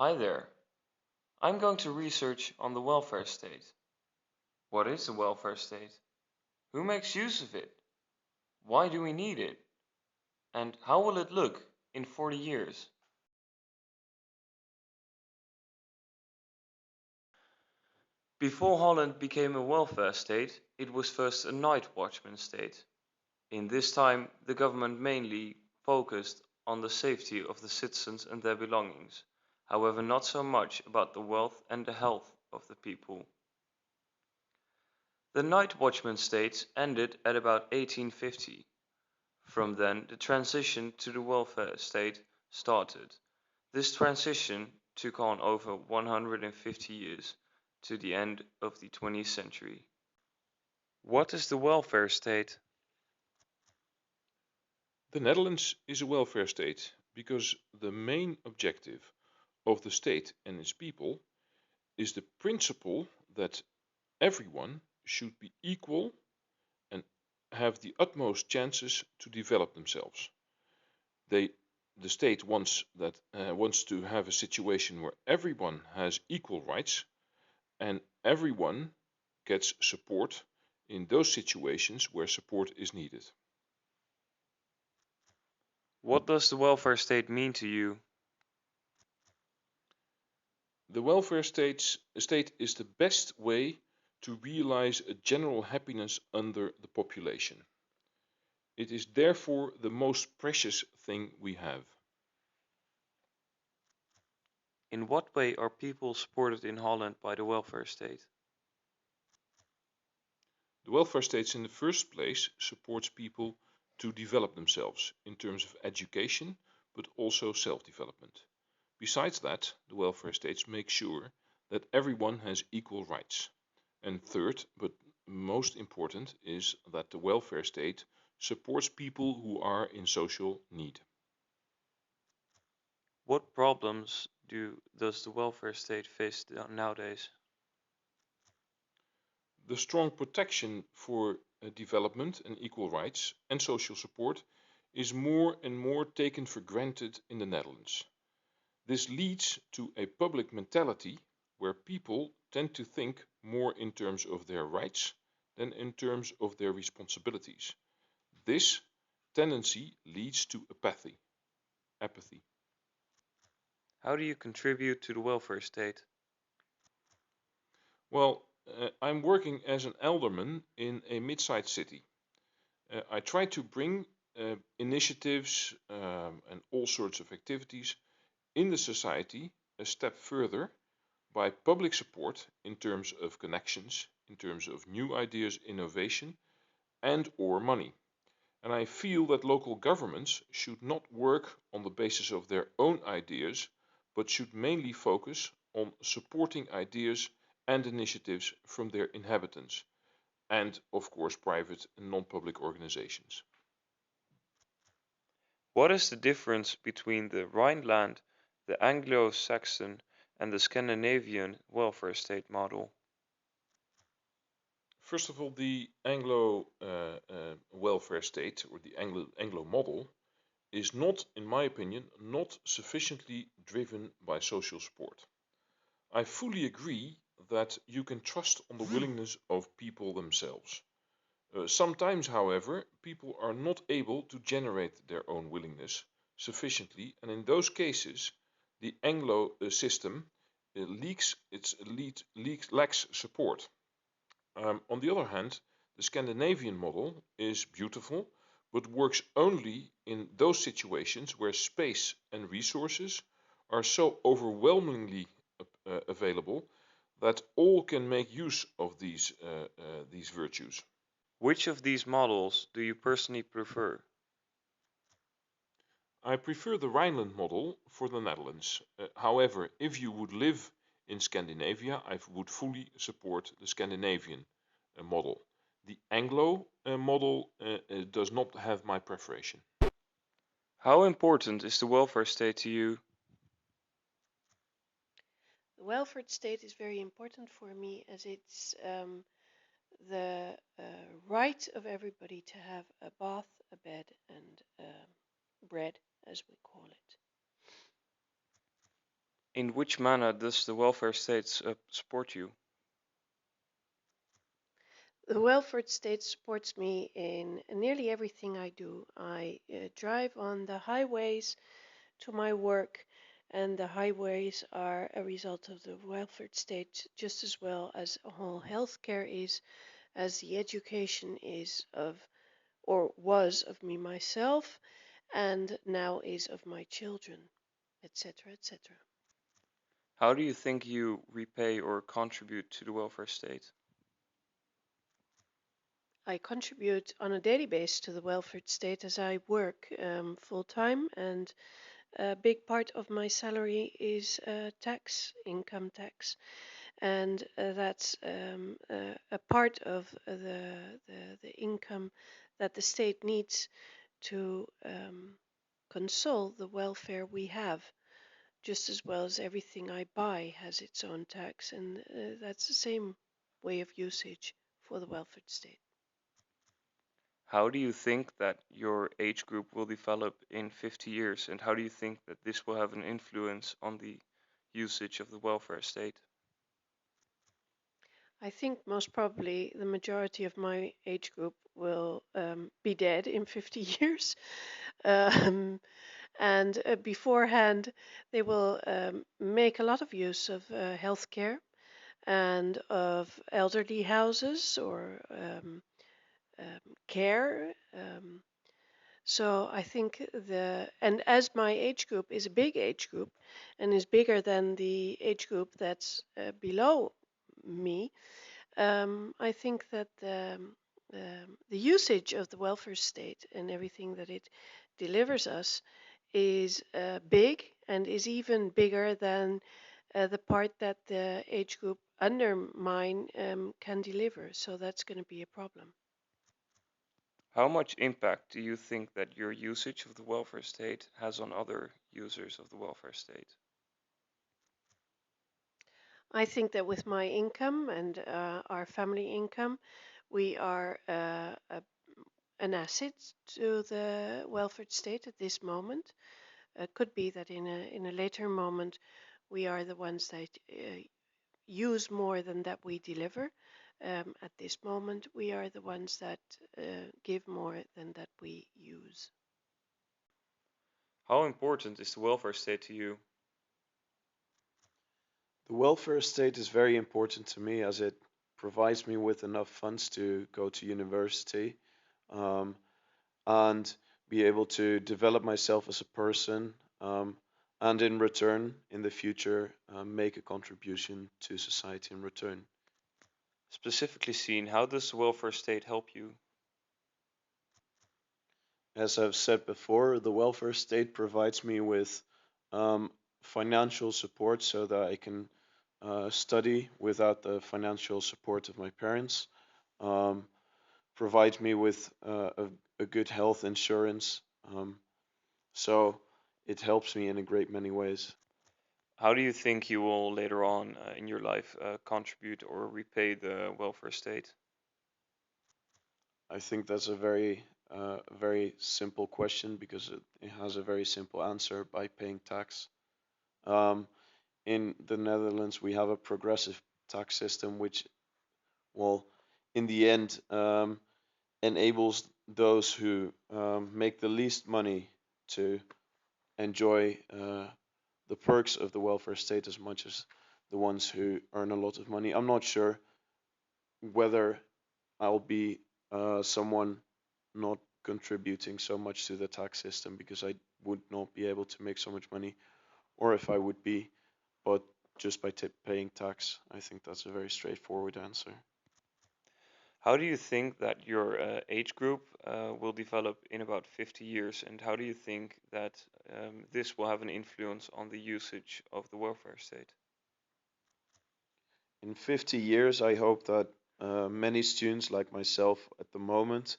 Hi there. I'm going to research on the welfare state. What is the welfare state? Who makes use of it? Why do we need it? And how will it look in 40 years? Before Holland became a welfare state, it was first a night watchman state. In this time, the government mainly focused on the safety of the citizens and their belongings, however not so much about the wealth and the health of the people. The night watchman state ended at about 1850. From then, the transition to the welfare state started. This transition took on over 150 years, to the end of the 20th century. What is the welfare state? The Netherlands is a welfare state because the main objective of the state and its people is the principle that everyone should be equal and have the utmost chances to develop themselves. The state wants to have a situation where everyone has equal rights and everyone gets support in those situations where support is needed. What does the welfare state mean to you? The welfare state is the best way to realize a general happiness under the population. It is therefore the most precious thing we have. In what way are people supported in Holland by the welfare state? The welfare state in the first place supports people to develop themselves in terms of education, but also self-development. Besides that, the welfare states make sure that everyone has equal rights. And third, but most important, is that the welfare state supports people who are in social need. What problems does the welfare state face nowadays? The strong protection for development and equal rights and social support is more and more taken for granted in the Netherlands. This leads to a public mentality where people tend to think more in terms of their rights than in terms of their responsibilities. This tendency leads to apathy. How do you contribute to the welfare state? Well, I'm working as an alderman in a mid-sized city. I try to bring initiatives and all sorts of activities in the society a step further by public support in terms of connections, in terms of new ideas, innovation, and or money. And I feel that local governments should not work on the basis of their own ideas, but should mainly focus on supporting ideas and initiatives from their inhabitants, and of course private and non-public organizations. What is the difference between the Rhineland, the Anglo-Saxon, and the Scandinavian welfare state model? First of all, the Anglo welfare state, or the Anglo model, is not, in my opinion, not sufficiently driven by social support. I fully agree that you can trust on the willingness of people themselves. Sometimes, however, people are not able to generate their own willingness sufficiently, and in those cases, the Anglo system lacks support. On the other hand, the Scandinavian model is beautiful, but works only in those situations where space and resources are so overwhelmingly available that all can make use of these virtues. Which of these models do you personally prefer? I prefer the Rhineland model for the Netherlands. However, if you would live in Scandinavia, I would fully support the Scandinavian model. The Anglo model does not have my preference. How important is the welfare state to you? The welfare state is very important for me as it's the right of everybody to have a bath, a bed, and bread, as we call it. In which manner does the welfare state support you? The welfare state supports me in nearly everything I do. I drive on the highways to my work, and the highways are a result of the welfare state just as well as all healthcare is, as the education is of, or was of me myself, and now is of my children, etc., etc. How do you think you repay or contribute to the welfare state? I contribute on a daily basis to the welfare state as I work full time, and a big part of my salary is tax, income tax, and that's a part of the income that the state needs to console the welfare we have, just as well as everything I buy has its own tax, and that's the same way of usage for the welfare state. How do you think that your age group will develop in 50 years, and how do you think that this will have an influence on the usage of the welfare state? I think most probably the majority of my age group will be dead in 50 years. Um, and beforehand, they will make a lot of use of healthcare and of elderly houses or care. So I think and as my age group is a big age group and is bigger than the age group that's below me, I think that the usage of the welfare state and everything that it delivers us is big and is even bigger than the part that the age group under mine can deliver. So that's going to be a problem. How much impact do you think that your usage of the welfare state has on other users of the welfare state? I think that with my income and our family income, we are an asset to the welfare state at this moment. It could be that in a later moment we are the ones that use more than that we deliver. At this moment, we are the ones that give more than that we use. How important is the welfare state to you? The welfare state is very important to me as it provides me with enough funds to go to university um, and be able to develop myself as a person, and in return, in the future, make a contribution to society in return. Specifically seen, how does the welfare state help you? As I've said before, the welfare state provides me with financial support so that I can study without the financial support of my parents. Um, Provides me with a good health insurance. So it helps me in a great many ways. How do you think you will later on in your life contribute or repay the welfare state? I think that's a very simple question because it has a very simple answer by paying tax. Um, in the Netherlands, we have a progressive tax system, which, well, in the end, enables those who make the least money to enjoy the perks of the welfare state as much as the ones who earn a lot of money. I'm not sure whether I'll be someone not contributing so much to the tax system because I would not be able to make so much money, or if I would be, but just by paying tax, I think that's a very straightforward answer. How do you think that your age group will develop in about 50 years, and how do you think that this will have an influence on the usage of the welfare state? In 50 years, I hope that many students like myself at the moment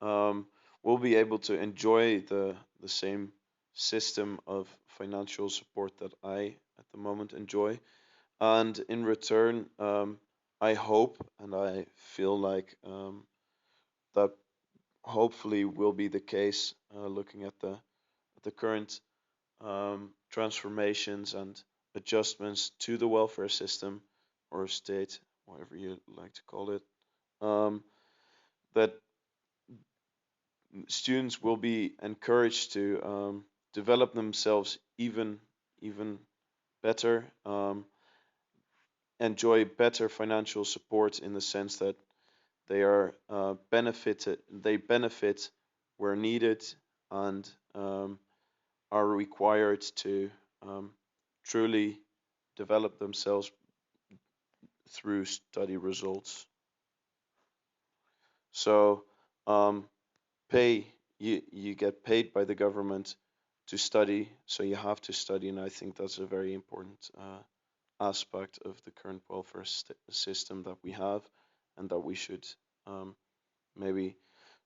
um, will be able to enjoy the same system of financial support that I at the moment enjoy. And in return, I hope and I feel like that hopefully will be the case, looking at the current transformations and adjustments to the welfare system or state, whatever you like to call it, that students will be encouraged to develop themselves even better, enjoy better financial support in the sense that they are they benefit where needed, and are required to truly develop themselves through study results. So you get paid by the government to study, so you have to study, and I think that's a very important aspect of the current welfare system that we have, and that we should maybe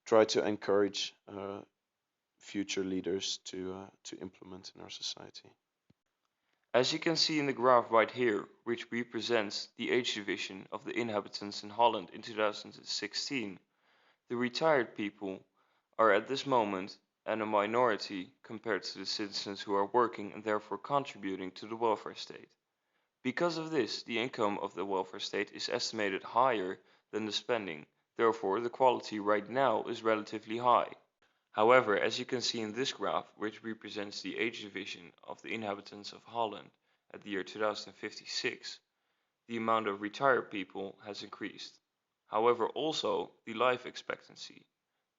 try to encourage future leaders to implement in our society. As you can see in the graph right here, which represents the age division of the inhabitants in Holland in 2016, the retired people are at this moment a minority compared to the citizens who are working and therefore contributing to the welfare state. Because of this, the income of the welfare state is estimated higher than the spending, therefore the quality right now is relatively high. However, as you can see in this graph, which represents the age division of the inhabitants of Holland at the year 2056, the amount of retired people has increased. However, also the life expectancy.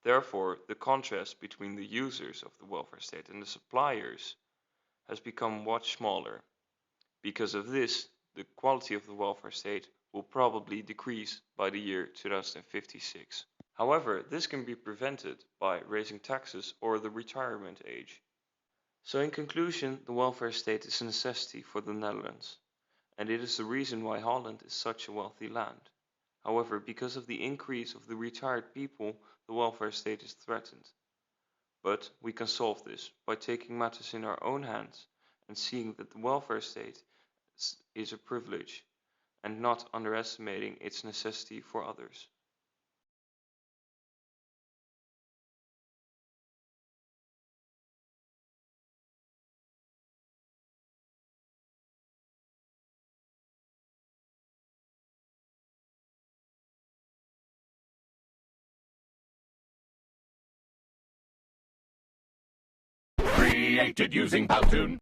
Therefore, the contrast between the users of the welfare state and the suppliers has become much smaller. Because of this, the quality of the welfare state will probably decrease by the year 2056. However, this can be prevented by raising taxes or the retirement age. So in conclusion, the welfare state is a necessity for the Netherlands, and it is the reason why Holland is such a wealthy land. However, because of the increase of the retired people, the welfare state is threatened. But we can solve this by taking matters in our own hands and seeing that the welfare state is a privilege and not underestimating its necessity for others. Created using Powtoon.